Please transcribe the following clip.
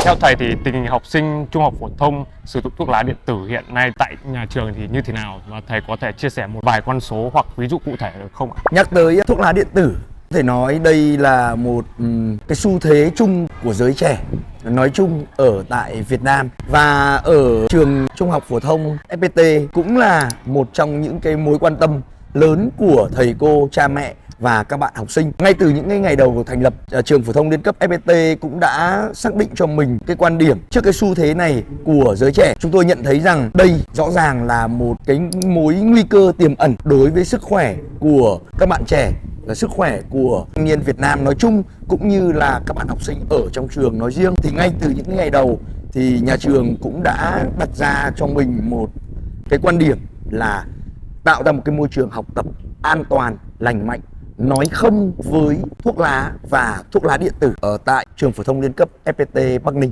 Theo thầy thì tình hình học sinh trung học phổ thông sử dụng thuốc lá điện tử hiện nay tại nhà trường thì như thế nào? Và thầy có thể chia sẻ một vài con số hoặc ví dụ cụ thể được không ạ? Nhắc tới thuốc lá điện tử, có thể nói đây là một cái xu thế chung của giới trẻ nói chung ở tại Việt Nam, và ở trường trung học phổ thông FPT cũng là một trong những cái mối quan tâm lớn của thầy cô, cha mẹ và các bạn học sinh. Ngay từ những cái ngày đầu thành lập, trường phổ thông liên cấp FPT cũng đã xác định cho mình cái quan điểm trước cái xu thế này của giới trẻ. Chúng tôi nhận thấy rằng đây rõ ràng là một cái mối nguy cơ tiềm ẩn đối với sức khỏe của các bạn trẻ, là sức khỏe của thanh niên Việt Nam nói chung cũng như là các bạn học sinh ở trong trường nói riêng. Thì ngay từ những ngày đầu thì nhà trường cũng đã đặt ra cho mình một cái quan điểm là tạo ra một cái môi trường học tập an toàn, lành mạnh, nói không với thuốc lá và thuốc lá điện tử ở tại trường phổ thông liên cấp FPT Bắc Ninh.